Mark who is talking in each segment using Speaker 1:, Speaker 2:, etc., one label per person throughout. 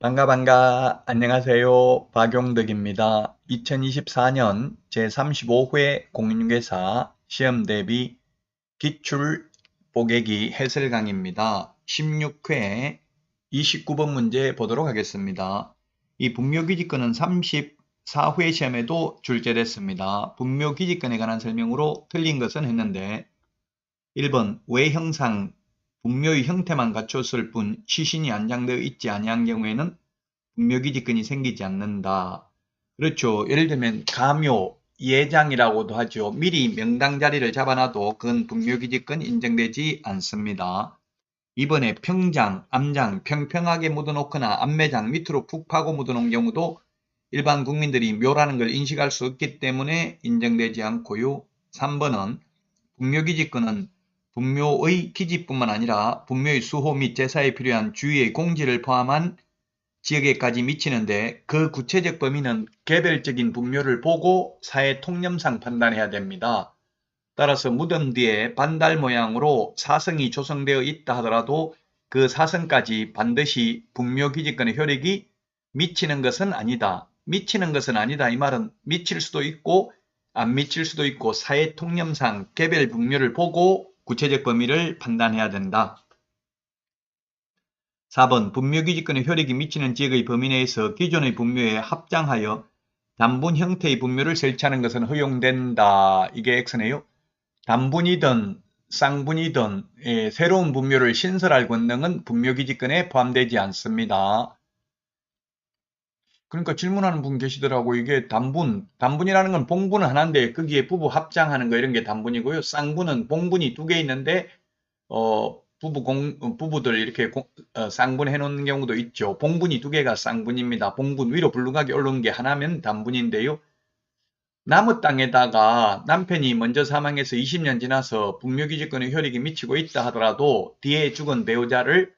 Speaker 1: 반가. 안녕하세요. 박용덕입니다. 2024년 제35회 공인중개사 시험 대비 기출 보객이 해설 강의입니다. 16회 29번 문제 보도록 하겠습니다. 이 분묘기지권은 34회 시험에도 출제됐습니다. 분묘기지권에 관한 설명으로 틀린 것은 했는데 1번 외형상 분묘의 형태만 갖췄을 뿐 시신이 안장되어 있지 아니한 경우에는 분묘기지권이 생기지 않는다. 그렇죠. 예를 들면 가묘, 예장이라고도 하죠. 미리 명당 자리를 잡아놔도 그건 분묘기지권 인정되지 않습니다. 이번에 평장, 암장 평평하게 묻어놓거나 암매장 밑으로 푹 파고 묻어놓은 경우도 일반 국민들이 묘라는 걸 인식할 수 없기 때문에 인정되지 않고요. 3번은 분묘기지권은 분묘의 기지뿐만 아니라 분묘의 수호 및 제사에 필요한 주위의 공지를 포함한 지역에까지 미치는데 그 구체적 범위는 개별적인 분묘를 보고 사회 통념상 판단해야 됩니다. 따라서 무덤 뒤에 반달 모양으로 사성이 조성되어 있다 하더라도 그 사성까지 반드시 분묘기지권의 효력이 미치는 것은 아니다. 미치는 것은 아니다. 이 말은 미칠 수도 있고 안 미칠 수도 있고 사회 통념상 개별 분묘를 보고 구체적 범위를 판단해야 된다. 4번 분묘기지권의 효력이 미치는 지역의 범위 내에서 기존의 분묘에 합장하여 단분 형태의 분묘를 설치하는 것은 허용된다. 이게 X네요. 단분이든 쌍분이든 새로운 분묘를 신설할 권능은 분묘기지권에 포함되지 않습니다. 그러니까 질문하는 분 계시더라고. 이게 단분이라는 건 봉분은 하나인데 거기에 부부 합장하는 거 이런 게 단분이고요. 쌍분은 봉분이 두 개 있는데 부부들 이렇게 쌍분해 놓은 경우도 있죠. 봉분이 두 개가 쌍분입니다. 봉분 위로 불룩하게 오른 게 하나면 단분인데요. 나무 땅에다가 남편이 먼저 사망해서 20년 지나서 분묘기지권의 효력이 미치고 있다 하더라도 뒤에 죽은 배우자를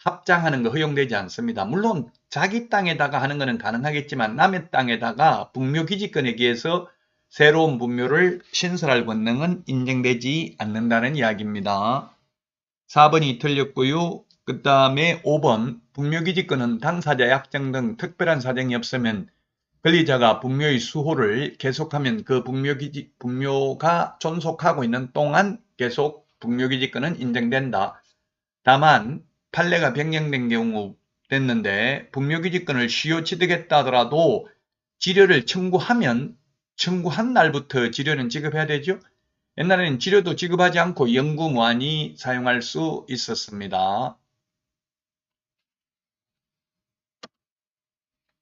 Speaker 1: 합장하는 거 허용되지 않습니다. 물론 자기 땅에다가 하는 것은 가능하겠지만 남의 땅에다가 분묘기지권에 의해서 새로운 분묘를 신설할 권능은 인정되지 않는다는 이야기입니다. 4번이 틀렸고요. 그 다음에 5번 분묘기지권은 당사자 약정 등 특별한 사정이 없으면 권리자가 분묘의 수호를 계속하면 그 분묘가 존속하고 있는 동안 계속 분묘기지권은 인정된다. 다만 판례가 변경된 경우 됐는데 분묘기지권을 시효 취득했다 하더라도 지료를 청구한 날부터 지료는 지급해야 되죠. 옛날에는 지료도 지급하지 않고 영구 무한히 사용할 수 있었습니다.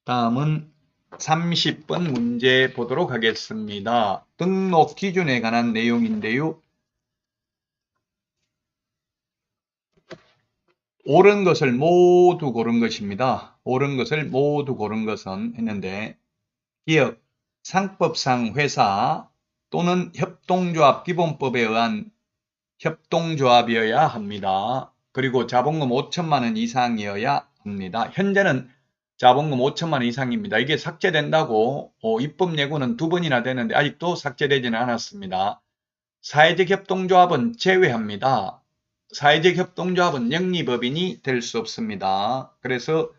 Speaker 1: 다음은 30번 문제 보도록 하겠습니다. 등록 기준에 관한 내용인데요. 옳은 것을 모두 고른 것입니다. 옳은 것을 모두 고른 것은 했는데 기업, 상법상 회사 또는 협동조합 기본법에 의한 협동조합이어야 합니다. 그리고 자본금 5천만 원 이상이어야 합니다. 현재는 자본금 5천만 원 이상입니다. 이게 삭제된다고 입법 예고는 2번이나 되는데 아직도 삭제되지는 않았습니다. 사회적 협동조합은 제외합니다. 사회적 협동조합은 영리법인이 될 수 없습니다. 그래서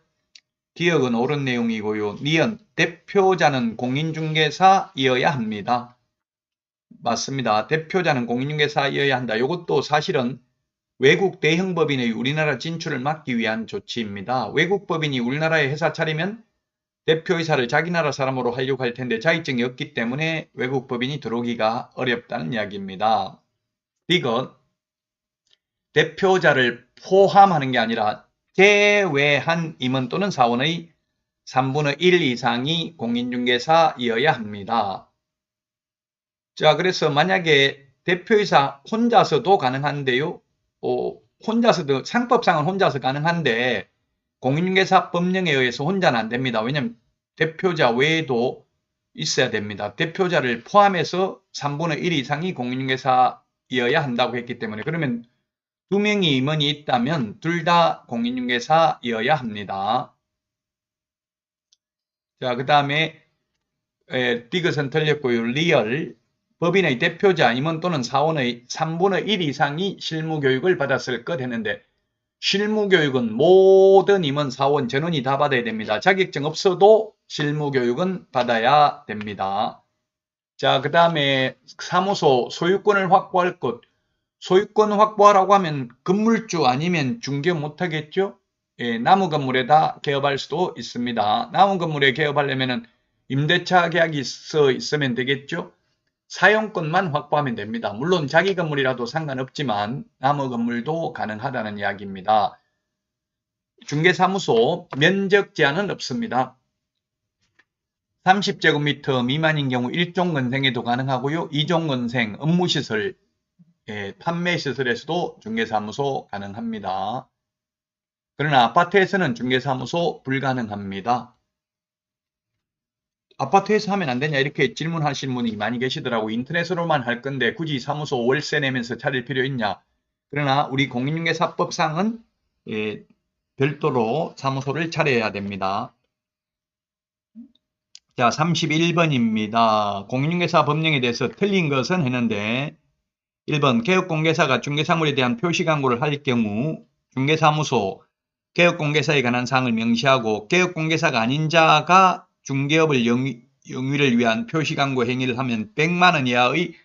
Speaker 1: 기억은 옳은 내용이고요. 니은 대표자는 공인중개사이어야 합니다. 맞습니다. 대표자는 공인중개사이어야 한다. 이것도 사실은 외국 대형법인의 우리나라 진출을 막기 위한 조치입니다. 외국 법인이 우리나라에 회사 차리면 대표이사를 자기 나라 사람으로 하려고 할 텐데 자격증이 없기 때문에 외국 법인이 들어오기가 어렵다는 이야기입니다. 이건 대표자를 포함하는 게 아니라 제외한 임원 또는 사원의 3분의 1 이상이 공인중개사이어야 합니다. 자, 그래서 만약에 대표이사 혼자서도 가능한데요. 혼자서도 상법상은 혼자서 가능한데 공인중개사 법령에 의해서 혼자는 안 됩니다. 왜냐하면 대표자 외에도 있어야 됩니다. 대표자를 포함해서 3분의 1 이상이 공인중개사이어야 한다고 했기 때문에 그러면 2명이 임원이 있다면 둘 다 공인중개사이어야 합니다. 자, 그 다음에 디귿은 틀렸고요. 리얼 법인의 대표자 임원 또는 사원의 3분의 1 이상이 실무교육을 받았을 것 했는데 실무교육은 모든 임원, 사원, 전원이 다 받아야 됩니다. 자격증 없어도 실무교육은 받아야 됩니다. 자, 그 다음에 사무소 소유권을 확보할 것. 소유권 확보하라고 하면 건물주 아니면 중개업 못하겠죠? 예, 나무 건물에다 개업할 수도 있습니다. 나무 건물에 개업하려면 임대차 계약이 있으면 되겠죠? 사용권만 확보하면 됩니다. 물론 자기 건물이라도 상관없지만 나무 건물도 가능하다는 이야기입니다. 중개사무소 면적 제한은 없습니다. 30제곱미터 미만인 경우 1종 건생에도 가능하고요. 2종 건생, 업무시설, 판매시설에서도 중개사무소 가능합니다. 그러나 아파트에서는 중개사무소 불가능합니다. 아파트에서 하면 안 되냐 이렇게 질문하시는 분이 많이 계시더라고요. 인터넷으로만 할 건데 굳이 사무소 월세 내면서 차릴 필요 있냐. 그러나 우리 공인중개사법상은 별도로 사무소를 차려야 됩니다. 자, 31번입니다. 공인중개사 법령에 대해서 틀린 것은 했는데 1번 개업공개사가 중개사물에 대한 표시광고를 할 경우 중개사무소 개업공개사에 관한 사항을 명시하고 개업공개사가 아닌 자가 중개업을 영위를 위한 표시광고 행위를 하면 100만원 이하의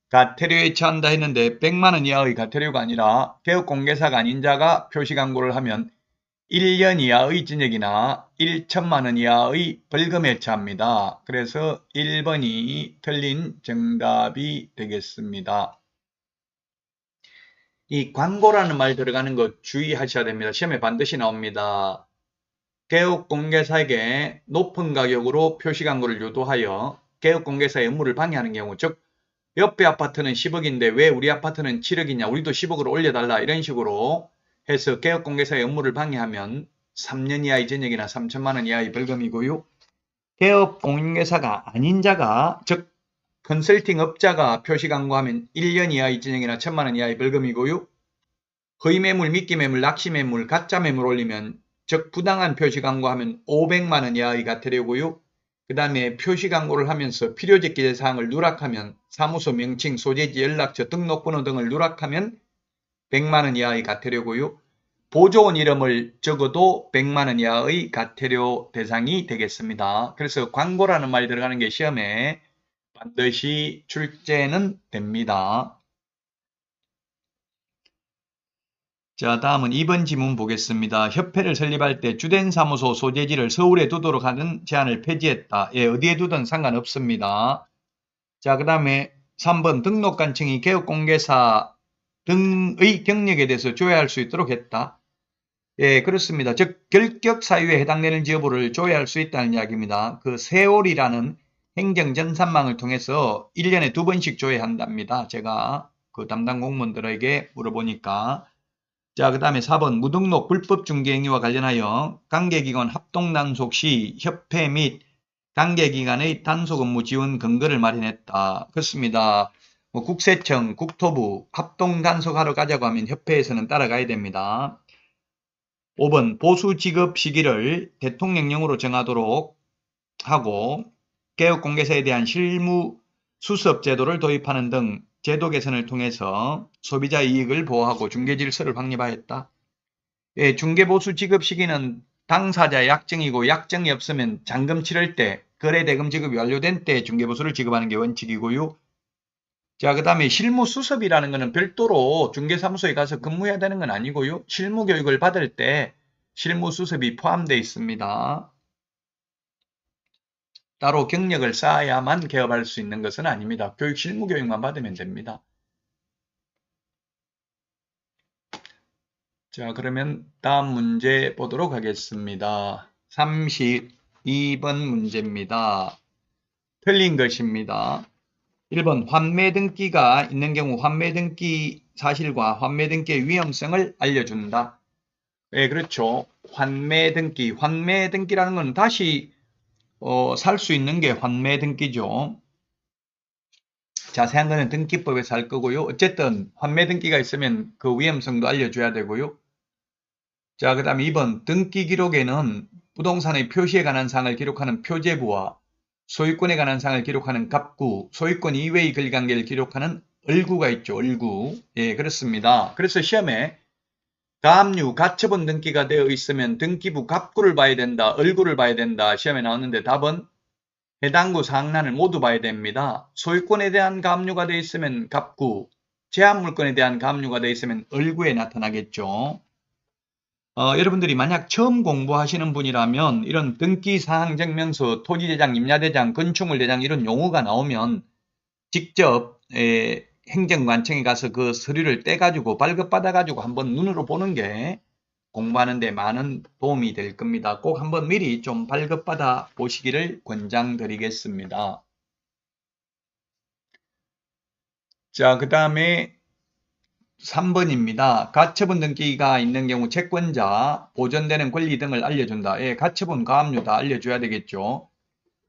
Speaker 1: 과태료에 처한다 했는데 100만원 이하의 과태료가 아니라 개업공개사가 아닌 자가 표시광고를 하면 1년 이하의 징역이나 1천만원 이하의 벌금에 처합니다. 그래서 1번이 틀린 정답이 되겠습니다. 이 광고라는 말 들어가는 거 주의하셔야 됩니다. 시험에 반드시 나옵니다. 개업공개사에게 높은 가격으로 표시광고를 유도하여 개업공개사의 업무를 방해하는 경우, 즉 옆에 아파트는 10억인데 왜 우리 아파트는 7억이냐, 우리도 10억으로 올려달라, 이런 식으로 해서 개업공개사의 업무를 방해하면 3년 이하의 징역이나 3천만원 이하의 벌금이고요. 개업공개사가 아닌 자가, 즉 컨설팅 업자가 표시광고하면 1년 이하의 징역이나 1천만원 이하의 벌금이고요. 허위매물, 미끼매물, 낚시매물, 가짜매물 올리면, 즉 부당한 표시광고하면 500만원 이하의 과태료고요. 그 다음에 표시광고를 하면서 필요적 사항을 누락하면, 사무소 명칭, 소재지, 연락처, 등록번호 등을 누락하면 100만원 이하의 과태료고요. 보조원 이름을 적어도 100만원 이하의 과태료 대상이 되겠습니다. 그래서 광고라는 말이 들어가는 게 시험에 반드시 출제는 됩니다. 자, 다음은 2번 지문 보겠습니다. 협회를 설립할 때 주된 사무소 소재지를 서울에 두도록 하는 제한을 폐지했다. 예, 어디에 두든 상관없습니다. 자, 그 다음에 3번 등록관청이 개업공개사 등의 경력에 대해서 조회할 수 있도록 했다. 예, 그렇습니다. 즉 결격 사유에 해당되는 여부를 조회할 수 있다는 이야기입니다. 그 세월이라는 행정전산망을 통해서 1년에 2번씩 조회한답니다. 제가 그 담당 공무원들에게 물어보니까. 자, 그 다음에 4번 무등록 불법 중개 행위와 관련하여 관계기관 합동단속 시 협회 및 관계기관의 단속 업무 지원 근거를 마련했다. 그렇습니다. 국세청, 국토부 합동단속하러 가자고 하면 협회에서는 따라가야 됩니다. 5번 보수 지급 시기를 대통령령으로 정하도록 하고 개업공개사에 대한 실무 수습 제도를 도입하는 등 제도 개선을 통해서 소비자 이익을 보호하고 중개 질서를 확립하였다. 예, 중개보수 지급 시기는 당사자의 약정이고 약정이 없으면 잔금 치를 때 거래 대금 지급이 완료된 때 중개보수를 지급하는 게 원칙이고요. 자, 그 다음에 실무 수습이라는 것은 별도로 중개사무소에 가서 근무해야 되는 건 아니고요. 실무 교육을 받을 때 실무 수습이 포함되어 있습니다. 따로 경력을 쌓아야만 개업할 수 있는 것은 아닙니다. 실무 교육만 받으면 됩니다. 자, 그러면 다음 문제 보도록 하겠습니다. 32번 문제입니다. 틀린 것입니다. 1번 환매 등기가 있는 경우 환매 등기 사실과 환매 등기의 위험성을 알려준다. 네, 그렇죠. 환매 등기라는 건 다시 살 수 있는 게 환매 등기죠. 자세한 거는 등기법에서 할 거고요. 어쨌든 환매 등기가 있으면 그 위험성도 알려줘야 되고요. 자, 그 다음에 2번 등기 기록에는 부동산의 표시에 관한 사항을 기록하는 표제부와 소유권에 관한 사항을 기록하는 갑구, 소유권 이외의 권리관계를 기록하는 을구가 있죠. 을구. 예, 그렇습니다. 그래서 시험에 가압류, 가처분 등기가 되어 있으면 등기부 갑구를 봐야 된다, 얼굴을 봐야 된다. 시험에 나왔는데 답은 해당 구 사항란을 모두 봐야 됩니다. 소유권에 대한 가압류가 되어 있으면 갑구, 제한물권에 대한 가압류가 되어 있으면 얼구에 나타나겠죠. 여러분들이 만약 처음 공부하시는 분이라면 이런 등기사항증명서, 토지대장, 임야대장, 건축물대장 이런 용어가 나오면 직접 행정관청에 가서 그 서류를 떼가지고 발급받아가지고 한번 눈으로 보는 게 공부하는 데 많은 도움이 될 겁니다. 꼭 한번 미리 좀 발급받아 보시기를 권장드리겠습니다. 자, 그 다음에 3번입니다. 가처분 등기가 있는 경우 채권자, 보전되는 권리 등을 알려준다. 예, 가처분 가압류 다 알려줘야 되겠죠.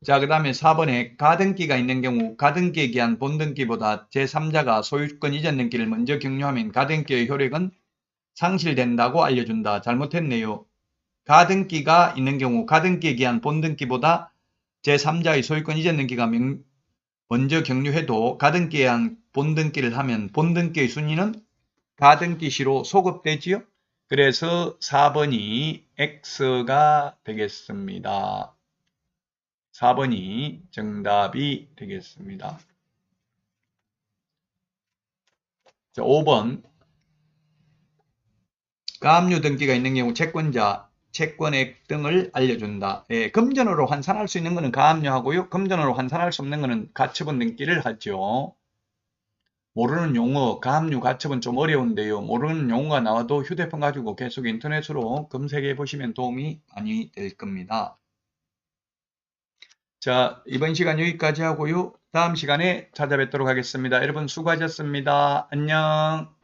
Speaker 1: 자, 그 다음에 4번에 가등기가 있는 경우 가등기에 기한 본등기보다 제3자가 소유권 이전 등기를 먼저 격려하면 가등기의 효력은 상실된다고 알려준다. 잘못했네요. 가등기가 있는 경우 가등기에 기한 본등기보다 제3자의 소유권 이전 등기가 먼저 격려해도 가등기에 한 본등기를 하면 본등기의 순위는 가등기시로 소급되지요. 그래서 4번이 X가 되겠습니다. 4번이 정답이 되겠습니다. 자, 5번 가압류 등기가 있는 경우 채권자, 채권액 등을 알려준다. 예, 금전으로 환산할 수 있는 것은 가압류하고요. 금전으로 환산할 수 없는 것은 가처분 등기를 하죠. 모르는 용어, 가압류, 가처분 좀 어려운데요. 모르는 용어가 나와도 휴대폰 가지고 계속 인터넷으로 검색해 보시면 도움이 많이 될 겁니다. 자, 이번 시간 여기까지 하고요. 다음 시간에 찾아뵙도록 하겠습니다. 여러분 수고하셨습니다. 안녕.